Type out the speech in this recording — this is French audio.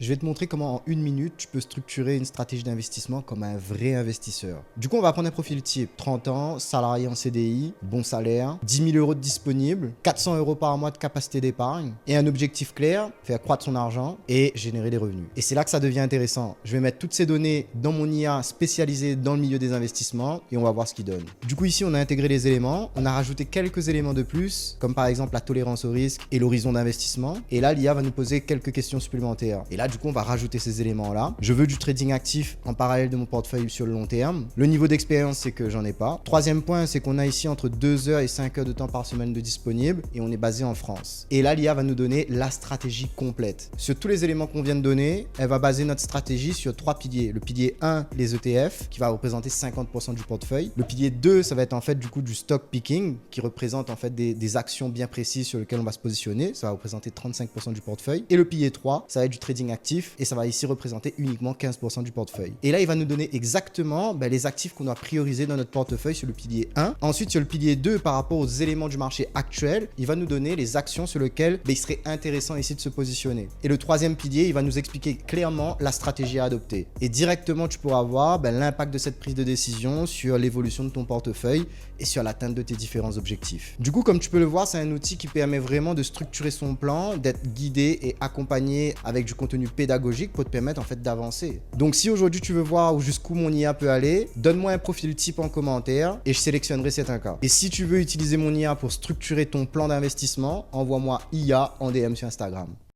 Je vais te montrer comment en 1 minute, tu peux structurer une stratégie d'investissement comme un vrai investisseur. Du coup, on va prendre un profil type 30 ans, salarié en CDI, bon salaire, 10 000 euros de disponible, 400 euros par mois de capacité d'épargne et un objectif clair, faire croître son argent et générer des revenus. Et c'est là que ça devient intéressant. Je vais mettre toutes ces données dans mon IA spécialisée dans le milieu des investissements et on va voir ce qu'il donne. Du coup, ici, on a intégré les éléments, on a rajouté quelques éléments de plus, comme par exemple la tolérance au risque et l'horizon d'investissement. Et là, l'IA va nous poser quelques questions supplémentaires. Et là, du coup, on va rajouter ces éléments-là. Je veux du trading actif en parallèle de mon portefeuille sur le long terme. Le niveau d'expérience, c'est que j'en ai pas. Troisième point, c'est qu'on a ici entre 2 heures et 5 heures de temps par semaine de disponible et on est basé en France. Et là, l'IA va nous donner la stratégie complète. Sur tous les éléments qu'on vient de donner, elle va baser notre stratégie sur 3 piliers. Le pilier 1, les ETF, qui va représenter 50% du portefeuille. Le pilier 2, ça va être en fait du coup du stock picking, qui représente en fait des actions bien précises sur lesquelles on va se positionner. Ça va représenter 35% du portefeuille. Et le pilier 3, ça va être du trading actif et ça va ici représenter uniquement 15% du portefeuille. Et là, il va nous donner exactement les actifs qu'on doit prioriser dans notre portefeuille sur le pilier 1. Ensuite, sur le pilier 2, par rapport aux éléments du marché actuel, il va nous donner les actions sur lesquelles il serait intéressant ici de se positionner. Et le troisième pilier, il va nous expliquer clairement la stratégie à adopter. Et directement, tu pourras voir l'impact de cette prise de décision sur l'évolution de ton portefeuille et sur l'atteinte de tes différents objectifs. Du coup, comme tu peux le voir, c'est un outil qui permet vraiment de structurer son plan, d'être guidé et accompagné avec du contenu pédagogique pour te permettre en fait d'avancer. Donc si aujourd'hui tu veux voir jusqu'où mon IA peut aller, donne-moi un profil type en commentaire et je sélectionnerai certains cas. Et si tu veux utiliser mon IA pour structurer ton plan d'investissement, envoie-moi IA en DM sur Instagram.